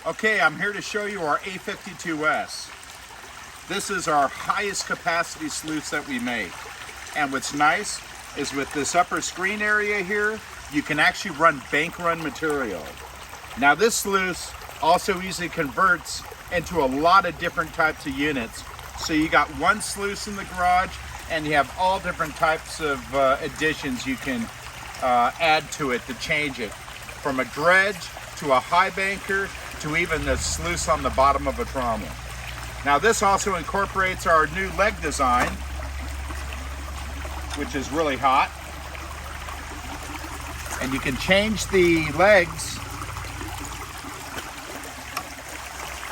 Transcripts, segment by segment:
Okay, I'm here to show you our A52S. This is our highest capacity sluice that we make. And what's nice is with this upper screen area here, you can actually run bank run material. Now this sluice also easily converts into a lot of different types of units. So you got one sluice in the garage and you have all different types of additions you can add to it to change it. From a dredge to a high banker to even the sluice on the bottom of a trommel. Now this also incorporates our new leg design, which is really hot. And you can change the legs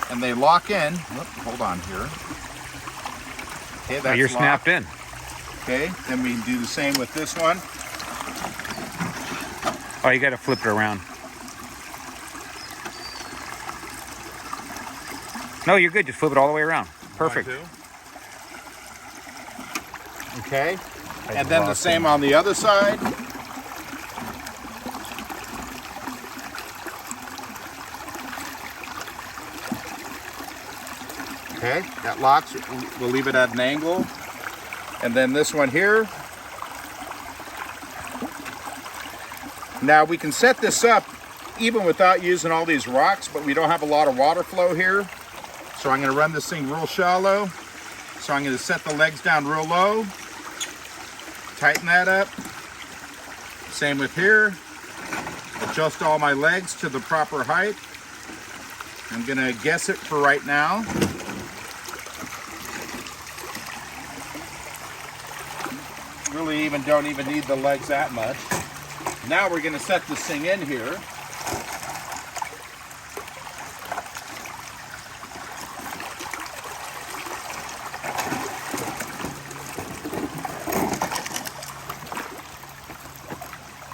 and they lock in. Whoop, hold on here. Okay, that's you're locked. snapped in. Okay, then we can do the same with this one. Oh, you got to flip it around. No, you're good. Just flip it all the way around. Perfect. Okay, and then the same on the other side. Okay, that locks. We'll leave it at an angle. And then this one here. Now we can set this up even without using all these rocks, but we don't have a lot of water flow here. So I'm going to run this thing real shallow. So I'm going to set the legs down real low. Tighten that up. Same with here. Adjust all my legs to the proper height. I'm going to guess it for right now. Really don't even need the legs that much. Now we're going to set this thing in here.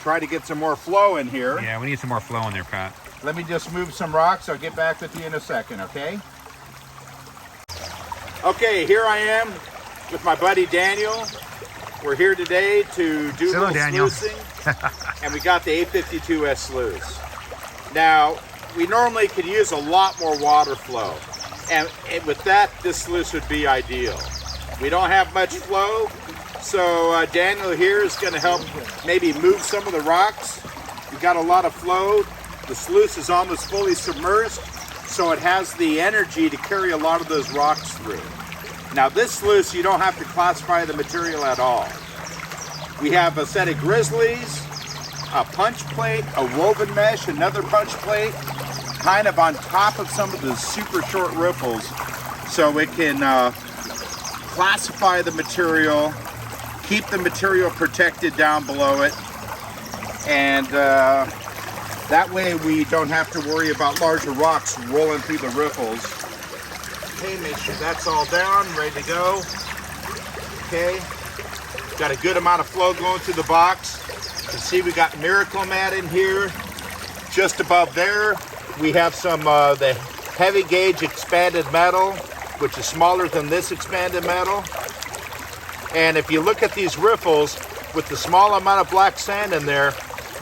Try to get some more flow in here. Yeah, we need some more flow in there, Pat. Let me just move some rocks. I'll get back with you in a second, okay? Okay, here I am with my buddy Daniel. We're here today to do a little sluicing, and we got the A52S Sluice. Now, we normally could use a lot more water flow, and with that, this sluice would be ideal. We don't have much flow, so Daniel here is going to help maybe move some of the rocks. We got a lot of flow. The sluice is almost fully submerged, so it has the energy to carry a lot of those rocks through. Now this sluice, you don't have to classify the material at all. We have a set of grizzlies, a punch plate, a woven mesh, another punch plate, kind of on top of some of the super short riffles, so it can classify the material, keep the material protected down below it, and that way we don't have to worry about larger rocks rolling through the riffles. Okay, make sure that's all down, ready to go. Okay, got a good amount of flow going through the box. You can see we got Miracle Mat in here. Just above there, we have some the heavy gauge expanded metal, which is smaller than this expanded metal. And if you look at these riffles, with the small amount of black sand in there,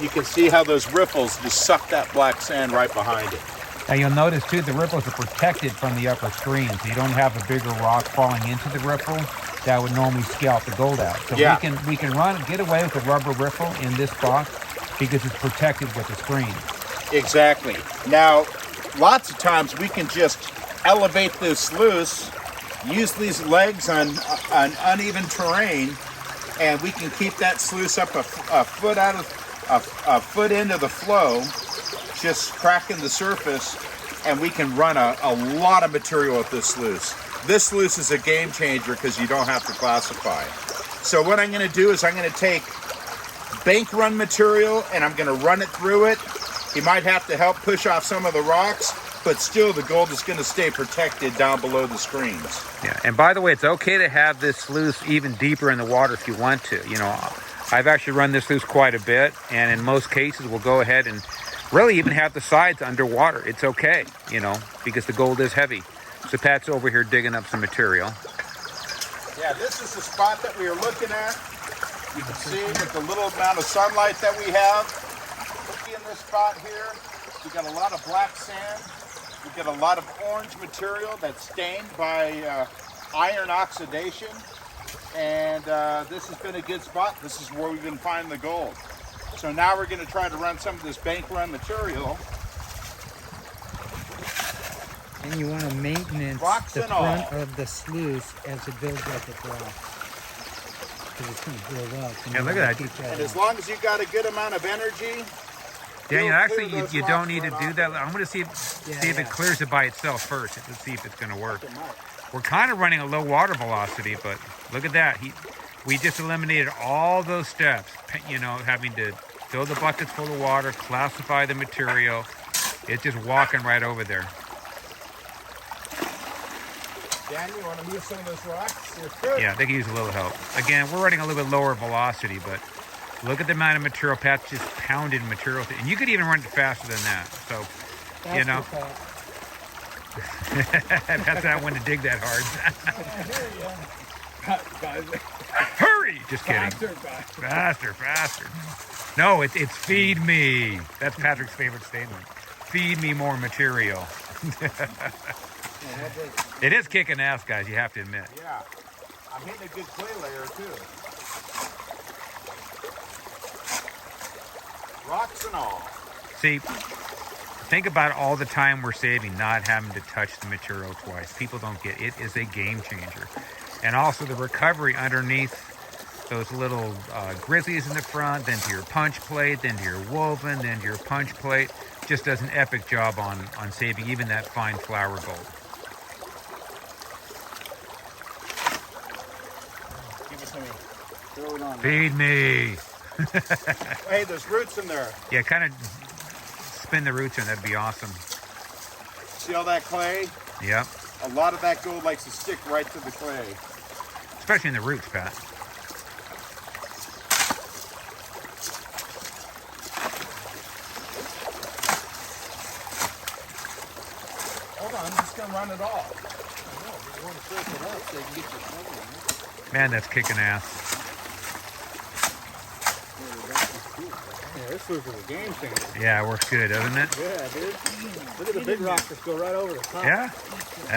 you can see how those riffles just suck that black sand right behind it. Now you'll notice too, the riffles are protected from the upper screen, so you don't have a bigger rock falling into the riffle that would normally scalp the gold out. So yeah, we can get away with a rubber riffle in this box because it's protected with the screen. Exactly. Now, lots of times we can just elevate this sluice, use these legs on uneven terrain, and we can keep that sluice up a foot into the flow, just cracking the surface, and we can run a lot of material with this sluice. This sluice is a game changer because you don't have to classify. So what I'm going to do is I'm going to take bank run material and I'm going to run it through it. You might have to help push off some of the rocks, but still the gold is going to stay protected down below the screens. Yeah, and by the way, it's okay to have this sluice even deeper in the water if you want to. You know, I've actually run this sluice quite a bit, and in most cases we'll go ahead and really even have the sides underwater. It's okay, you know, because the gold is heavy. So Pat's over here digging up some material. Yeah, this is the spot that we are looking at. You can see with the little amount of sunlight that we have. In this spot here, we got a lot of black sand. We get a lot of orange material that's stained by iron oxidation. And this has been a good spot. This is where we've been finding the gold. So now we're going to try to run some of this bank run material. And you want to maintenance the front of the sluice as it builds like it drops. Because it's going to build up. Yeah, look at that. And as long as you got a good amount of energy, Daniel, actually, you don't need to do that. I'm going to see if it clears it by itself first. Let's see if it's going to work. We're kind of running a low water velocity, but look at that. We just eliminated all those steps, you know, having to fill the buckets full of water, classify the material. It's just walking right over there. Dan, you want to move some of those rocks? Yeah, they can use a little help. Again, we're running a little bit lower velocity, but look at the amount of material Pat's just pounded material through. And you could even run it faster than that. So, you know. That's that one to dig that hard. Hurry! Just kidding. Faster. No, it's feed me. That's Patrick's favorite statement. Feed me more material. It is kicking ass, guys, you have to admit. Yeah. I'm hitting a good clay layer, too. Rocks and all. See, think about all the time we're saving not having to touch the material twice. People don't get it. It is a game changer. And also the recovery underneath those little grizzlies in the front, then to your punch plate, then to your woven, then to your punch plate. Just does an epic job on saving even that fine flour gold. Give us some. Throw it on. Feed me. Hey, there's roots in there. Yeah, kind of spin the roots in. That'd be awesome. See all that clay? Yep. A lot of that gold likes to stick right to the clay. Especially in the roots, Pat. Hold on, I'm just going to run it off. Man, that's kicking ass. Yeah, this was a game changer. Yeah, it works good, doesn't it? Yeah, dude. Look at the big rocks just go right over the top. Yeah,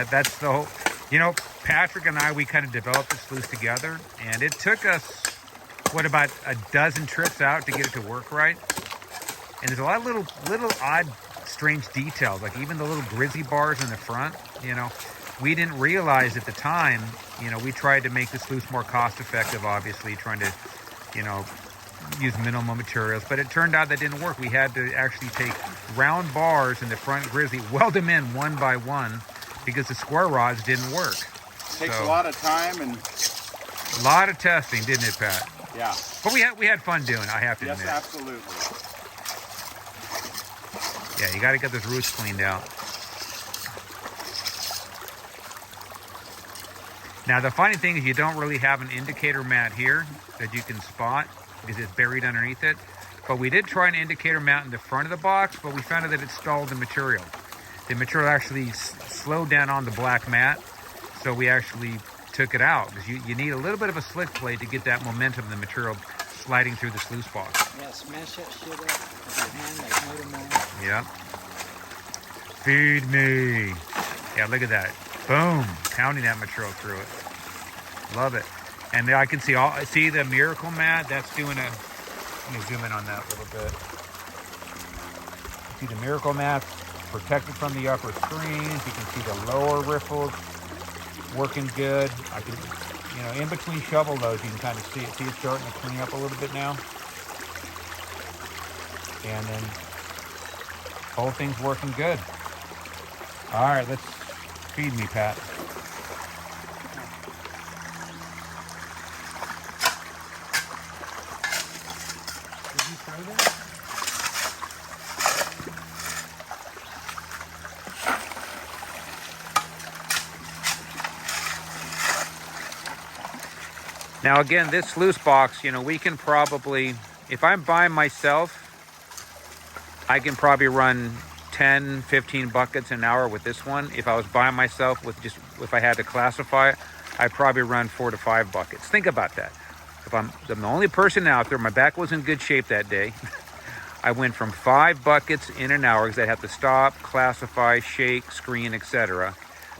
that's the whole. You know, Patrick and I, we kind of developed this sluice together, and it took us, what, about a dozen trips out to get it to work right. And there's a lot of little odd, strange details, like even the little grizzly bars in the front. You know, we didn't realize at the time. You know, we tried to make the sluice more cost effective, obviously, trying to, you know, use minimal materials, but it turned out that didn't work. We had to actually take round bars in the front grizzly, weld them in one by one, because the square rods didn't work. Takes a lot of time and a lot of testing, didn't it, Pat? Yeah. But we had fun doing it, I have to admit. Yes, absolutely. Yeah, you got to get those roots cleaned out. Now, the funny thing is you don't really have an indicator mat here that you can spot because it's buried underneath it. But we did try an indicator mat in the front of the box, but we found out that it stalled the material. The material actually slowed down on the black mat, so we actually took it out. Because you need a little bit of a slick plate to get that momentum of the material sliding through the sluice box. Yeah, smash that shit up with your hand like Motor Man. Yeah. Feed me. Yeah, look at that. Boom. Pounding that material through it. Love it. And I can see the miracle mat. That's doing let me zoom in on that a little bit. See the miracle mat protected from the upper screens. You can see the lower riffles working good. I can, you know, in between shovel loads, you can kind of see it. See it's starting to clean up a little bit now. And then whole thing's working good. All right, let's feed me, Pat. Did you try that? Now again, this sluice box, you know, we can probably, if I'm by myself, I can probably run 10, 15 buckets an hour with this one. If I was by myself if I had to classify it, I'd probably run 4 to 5 buckets. Think about that. If I'm the only person out there, my back was in good shape that day, I went from 5 buckets in an hour because I'd have to stop, classify, shake, screen, etc.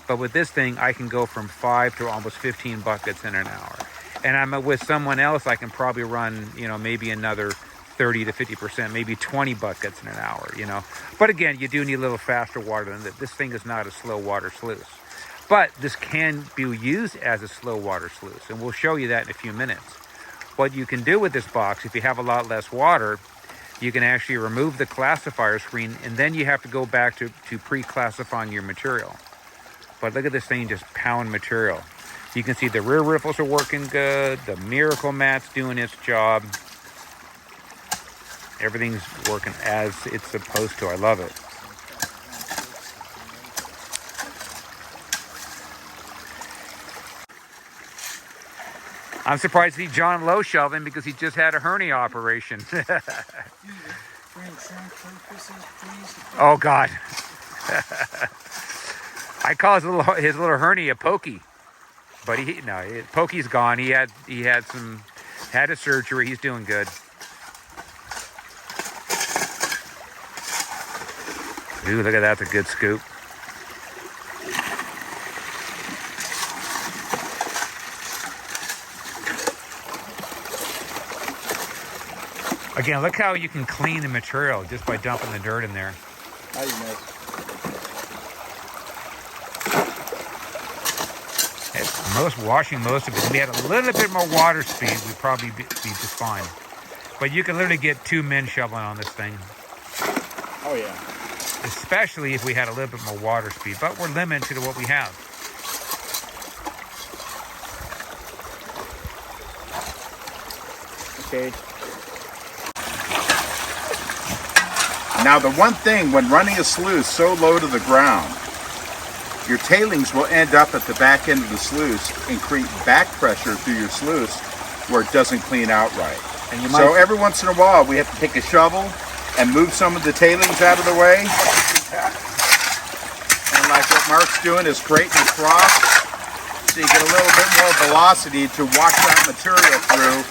But with this thing, I can go from 5 to almost 15 buckets in an hour. And I'm with someone else, I can probably run, you know, maybe another 30 to 50%, maybe 20 buckets in an hour, you know. But again, you do need a little faster water than that. This thing is not a slow water sluice. But this can be used as a slow water sluice, and we'll show you that in a few minutes. What you can do with this box, if you have a lot less water, you can actually remove the classifier screen, and then you have to go back to pre-classifying your material. But look at this thing just pound material. You can see the rear riffles are working good. The Miracle Mat's doing its job. Everything's working as it's supposed to. I love it. I'm surprised to see John Lowe shoveling because he just had a hernia operation. Oh, God. I call his little hernia Pokey. But Pokey's gone. He had a surgery. He's doing good. Ooh, look at that. That's a good scoop. Again, look how you can clean the material just by dumping the dirt in there. How do you know? Washing most of it. If we had a little bit more water speed, we'd probably be just fine. But you can literally get 2 men shoveling on this thing. Oh, yeah. Especially if we had a little bit more water speed. But we're limited to what we have. Okay. Now the one thing when running a sluice so low to the ground, your tailings will end up at the back end of the sluice and create back pressure through your sluice where it doesn't clean out right. And so every once in a while we have to take a shovel and move some of the tailings out of the way. And like what Mark's doing is straightening across so you get a little bit more velocity to wash that material through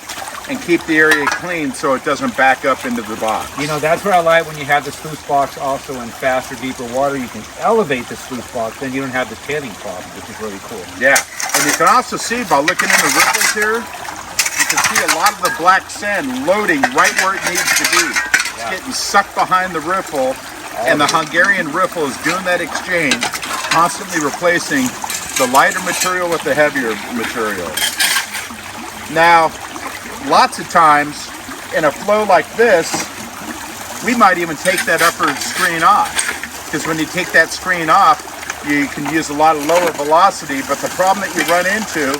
and keep the area clean so it doesn't back up into the box. You know, that's what I like when you have the sluice box also in faster, deeper water. You can elevate the sluice box, then you don't have the tailing problem, which is really cool. Yeah, and you can also see by looking in the ripples here, you can see a lot of the black sand loading right where it needs to be. It's getting sucked behind the riffle, and the Hungarian riffle is doing that exchange, constantly replacing the lighter material with the heavier material. Now, lots of times in a flow like this, we might even take that upper screen off, because when you take that screen off, you can use a lot of lower velocity, but the problem that you run into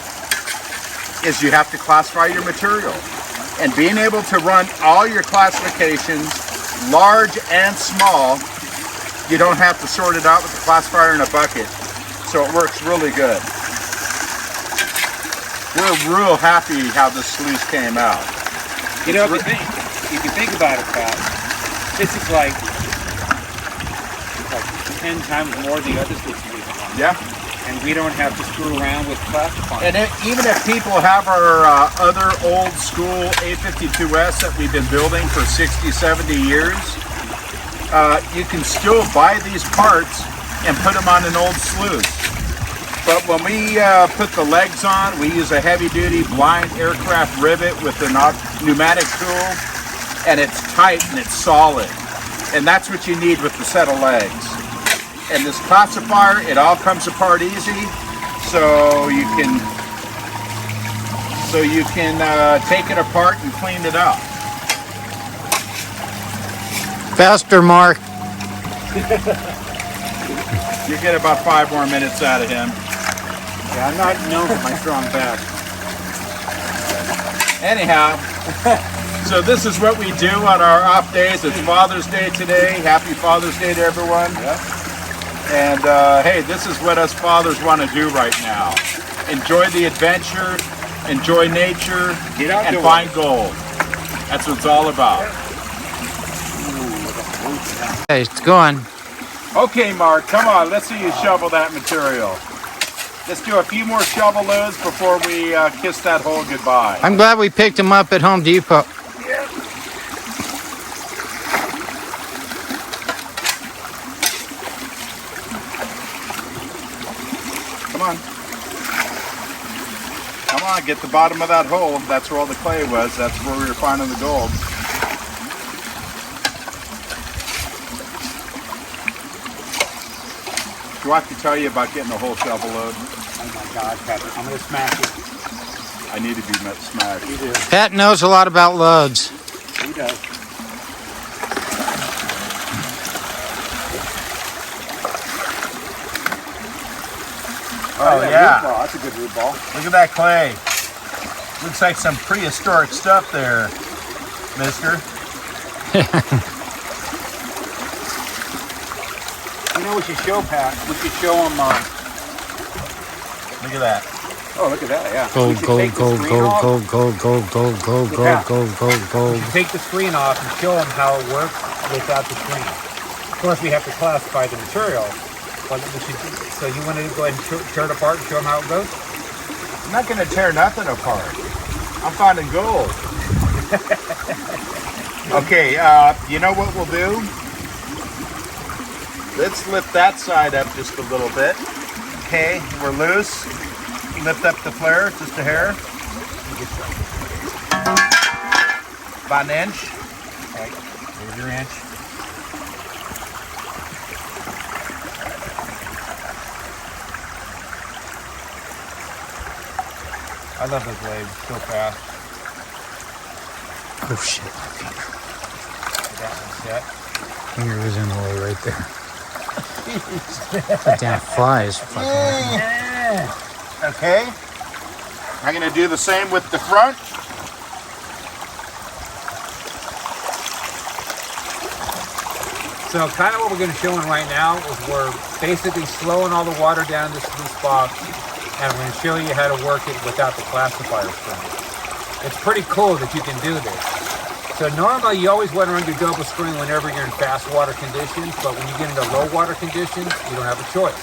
is you have to classify your material. And being able to run all your classifications, large and small, you don't have to sort it out with the classifier in a bucket, so it works really good. We're real happy how this sluice came out. You know, if you think about it, Pat, this is like 10 times more than the other sluices we've done. Yeah. And we don't have to screw around with classifying. And even if people have our other old school A52S that we've been building for 60, 70 years, you can still buy these parts and put them on an old sluice. But when we put the legs on, we use a heavy-duty blind aircraft rivet with a pneumatic tool, and it's tight and it's solid. And that's what you need with the set of legs. And this classifier, it all comes apart easy, so you can take it apart and clean it up. Faster, Mark. You get about 5 more minutes out of him. Yeah, I'm not known for my strong back. Anyhow, so this is what we do on our off days. It's Father's Day today. Happy Father's Day to everyone. Yeah. And hey, this is what us fathers want to do right now. Enjoy the adventure, enjoy nature, and find gold. That's what it's all about. Hey, it's going. Okay, Mark, come on. Let's see you shovel that material. Let's do a few more shovel loads before we kiss that hole goodbye. I'm glad we picked him up at Home Depot. Yeah. on. Come on, get the bottom of that hole. That's where all the clay was. That's where we were finding the gold. Do I have to tell you about getting a whole shovel load? Oh my God, Patrick, I'm gonna smack it. I need to be smacked. You do. Pat knows a lot about loads. He does. Oh yeah. Root ball. That's a good root ball. Look at that clay. Looks like some prehistoric stuff there, mister. You know, we should show Pat. We should show him. Look at that. Oh, look at that! Yeah. Gold, We should gold, take the gold, screen off. gold, gold, gold, gold, gold, gold, Yeah. gold, gold, gold. Take the screen off and show him how it works without the screen. Of course, we have to classify the material, but we should. So you want to go ahead and tear it apart and show him how it goes? I'm not going to tear nothing apart. I'm finding gold. Okay, you know what we'll do? Let's lift that side up just a little bit. Okay, we're loose. Lift up the flare just a hair. About an inch. Okay. Here's your inch. I love those waves so fast. Oh shit, my That one's set. finger was in the way right there. That damn fly is fucking. Okay. I'm going to do the same with the front. So kind of what we're going to show him right now is we're basically slowing all the water down this box, and we're going to show you how to work it without the classifier screen. It's pretty cool that you can do this. So normally you always want to run your double screen whenever you're in fast water conditions, but when you get into low water conditions, you don't have a choice.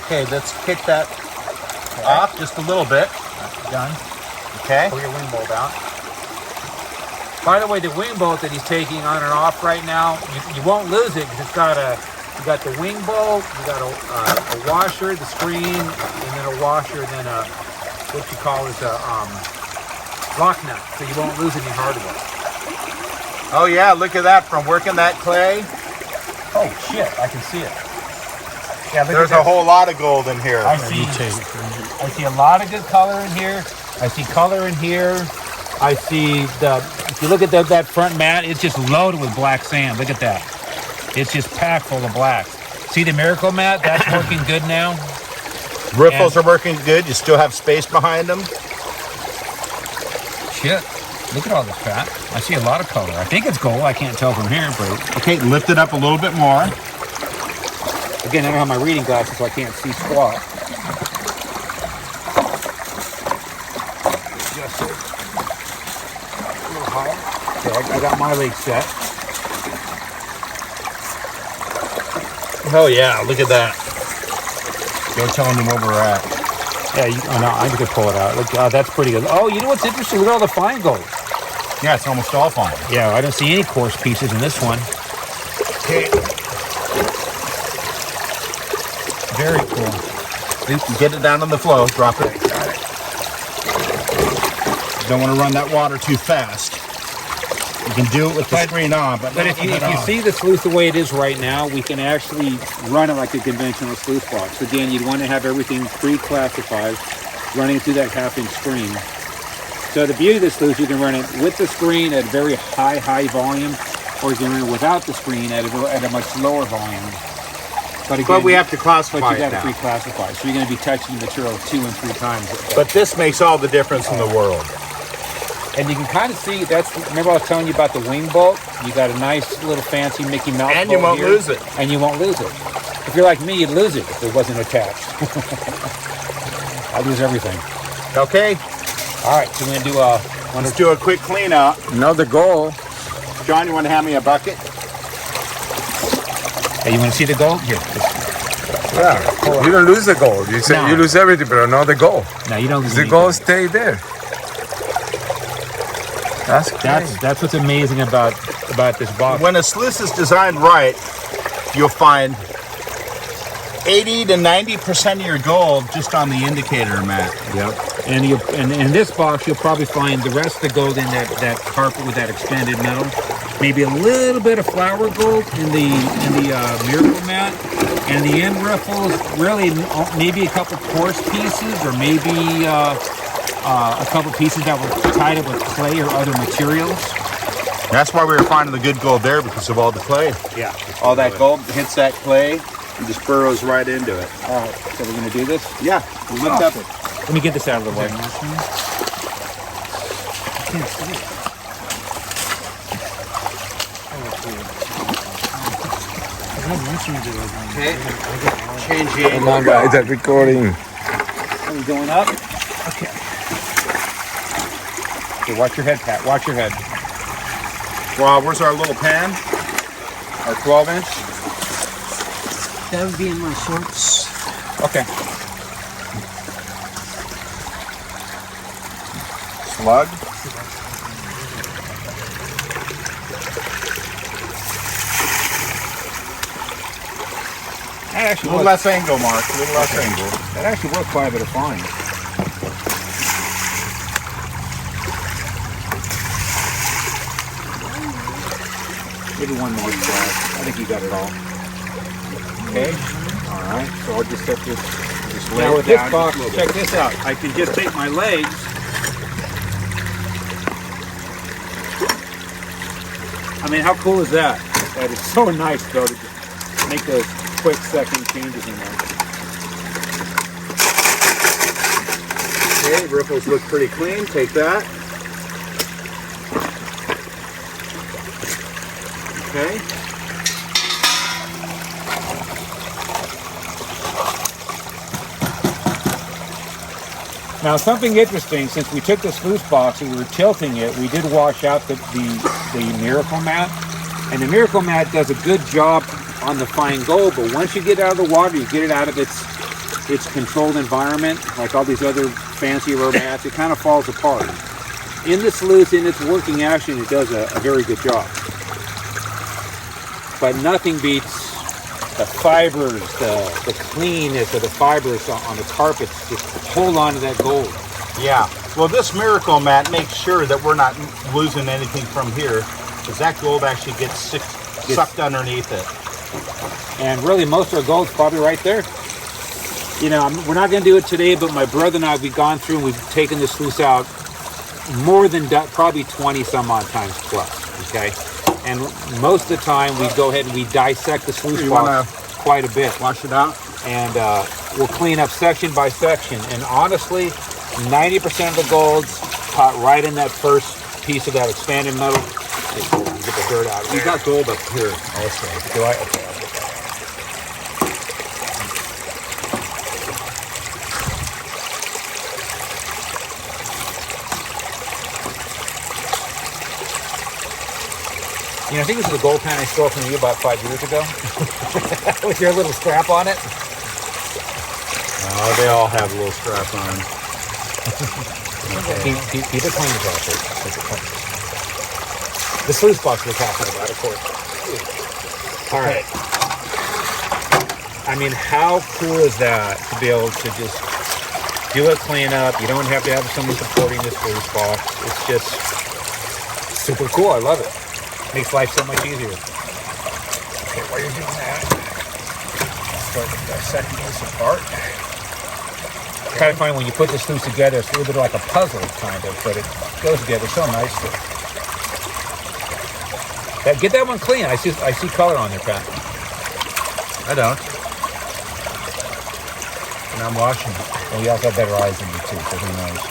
Okay, let's kick that off just a little bit. Done. Okay. Pull your wing bolt out. By the way, the wing bolt that he's taking on and off right now, you won't lose it because it's got you got the wing bolt, you got a washer, the screen, and then a washer, and then what you call is a lock nut, so you won't lose any hardware. Oh yeah, look at that from working that clay. Oh shit, I can see it. Yeah, look There's at a whole lot of gold in here. I see a lot of good color in here. I see color in here. I see if you look at that front mat, it's just loaded with black sand. Look at that. It's just packed full of blacks. See the Miracle mat? That's working good now. Riffles are working good. You still have space behind them. Shit. Look at all this, Pat. I see a lot of color. I think it's gold. I can't tell from here, but Okay, lift it up a little bit more. again, I don't have my reading glasses, so I can't see squat. Just a little higher. Okay, I got my leg set. Oh yeah, look at that. Go telling them where we're at. Yeah, oh no, I can pull it out. Look, that's pretty good. Oh, you know what's interesting? Look at all the fine gold. Yeah, it's almost all fine. Yeah, I don't see any coarse pieces in this one. Okay. Very cool. Get it down on the flow. Drop it. Got it. Don't want to run that water too fast. You can do it with the screen on, but But if you see the sluice the way it is right now, we can actually run it like a conventional sluice box. Again, you'd want to have everything pre-classified, running through that half-inch screen. So the beauty of this sluice, you can run it with the screen at a very high volume, or you can run it without the screen at a much lower volume. But again, we have to classify But you it got to now. pre-classify, so you're going to be touching the material 2 and 3 times. But this makes all the difference in the world. And you can kind of see, remember I was telling you about the wing bolt? You got a nice little fancy Mickey Mouse And you bolt won't here, lose it. And you won't lose it. If you're like me, you'd lose it if it wasn't attached. I lose everything. Okay, All right, so we're going to do let's do a quick clean out. Another goal. John, you want to hand me a bucket? Hey, you want to see the gold? Here. Yeah, you don't lose the gold. You say No. you lose everything, but not the gold. No, you don't lose The anything. gold stay there. That's crazy. That's what's amazing about this box. When a sluice is designed right, you'll find 80 to 90% of your gold just on the indicator mat. Yep. And in this box, you'll probably find the rest of the gold in that carpet with that expanded metal. Maybe a little bit of flour gold in the miracle mat, and the end riffles really maybe a couple coarse pieces, or maybe a couple pieces that were tied up with clay or other materials. That's why we were finding the good gold there, because of all the clay. Yeah. All that gold hits that clay and just burrows right into it. All right. So we're gonna do this. Yeah. Lift up. Let me get this out of the way. I can't see it. Okay. Change the Come angle. on, guys, I'm recording. Are we going up? Okay. Okay, watch your head, Pat. Watch your head. Well, where's our little pan? Our 12-inch? That would be in my shorts. Okay. Slug. That A actually little worked. less angle, Mark. A little less angle. That actually worked quite a bit of fine. Maybe one more splash. I think you got it all. Okay. All right. So I'll just set this. Just Now lay with it this down box, just a little check bit. this out. I can just take my legs. I mean, how cool is that? That is so nice, though, to just make those quick second changes in there. Okay, ripples look pretty clean. Take that. Okay. Now, something interesting, since we took the sluice box and we were tilting it, we did wash out the Miracle Mat. And the Miracle Mat does a good job on the fine gold, but once you get it out of the water, you get it out of its controlled environment, like all these other fancy rubber mats, it kind of falls apart. In the sluice, in its working action, it does a very good job. But nothing beats the fibers, the cleanness of the fibers on the carpets. Just hold on to that gold. Yeah. Well, this Miracle Mat makes sure that we're not losing anything from here, because that gold actually gets sucked underneath it. And really, most of our gold's probably right there. You know, we're not going to do it today, but my brother and I, we've gone through and we've taken the sluice out more than probably 20 some odd times plus, okay? And most of the time, we go ahead and we dissect the sluice box quite a bit. Wash it out. And we'll clean up section by section. And honestly, 90% of the gold's caught right in that first piece of that expanded metal. Get the dirt out of You there. got gold up here also. Do I? Okay. You know, I think this is a gold pan I stole from you about 5 years ago. With your little strap on it. Oh, they all have a little strap on. Keep it clean, Josh. Keep it clean. The sluice box we're talking about, of course. All right. I mean, how cool is that to be able to just do a cleanup? You don't have to have someone supporting the sluice box. It's just super cool. I love it. Makes life so much easier. Okay, while you're doing that, start dissecting this apart. Kind of funny when you put the sluice together, it's a little bit like a puzzle, kind of, but it goes together so nicely. Get that one clean. I see color on there, Pat. I don't. And I'm washing it. Well, you also have better eyes than me too, so who knows?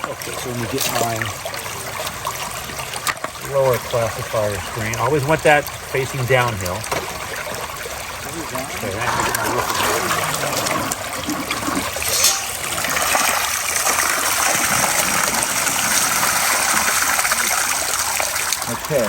Okay, so let me get my lower classifier screen. Always want that facing downhill. Okay, that makes my look. Okay.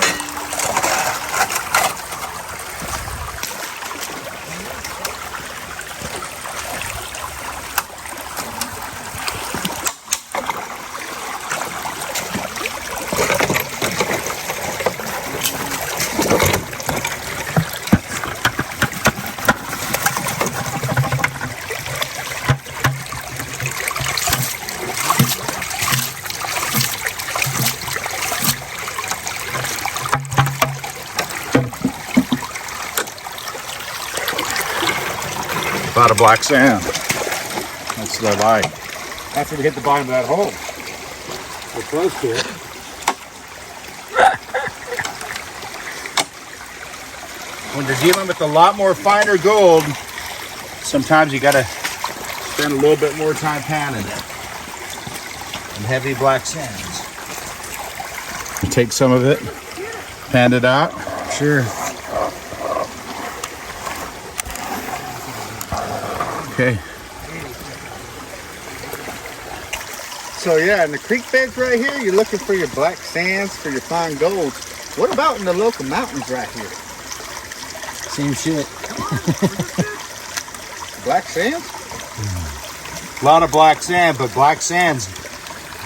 A lot of black sand. That's what I like. After we hit the bottom of that hole. We're close to it. When you're dealing with a lot more finer gold, sometimes you gotta spend a little bit more time panning it. And heavy black sands. You take some of it, pan it out. Sure. Okay. So yeah, in the creek beds right here, you're looking for your black sands, for your fine golds. What about in the local mountains right here? Same shit. Black sands? A lot of black sand, but black sands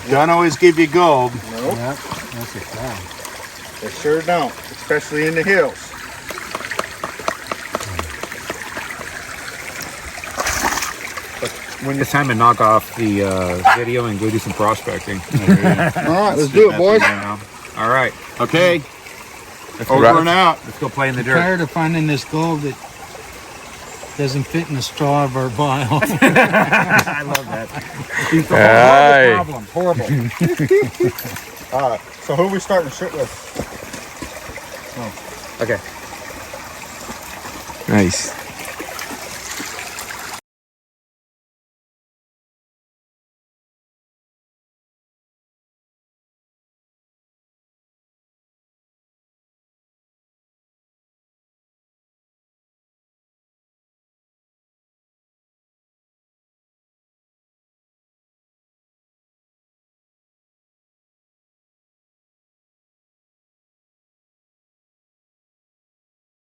don't always give you gold. Nope. Yep, that's a fact. They sure don't, especially in the hills. When it's time to knock off the video and go do some prospecting. All right, let's do it, boys. All right. Okay. Let's go, Over and out. let's go play in the I'm dirt. tired of finding this gold that doesn't fit in the straw of our vial. I love that. Aye. Problem. Horrible. So who are we starting to shit with? Okay. Nice.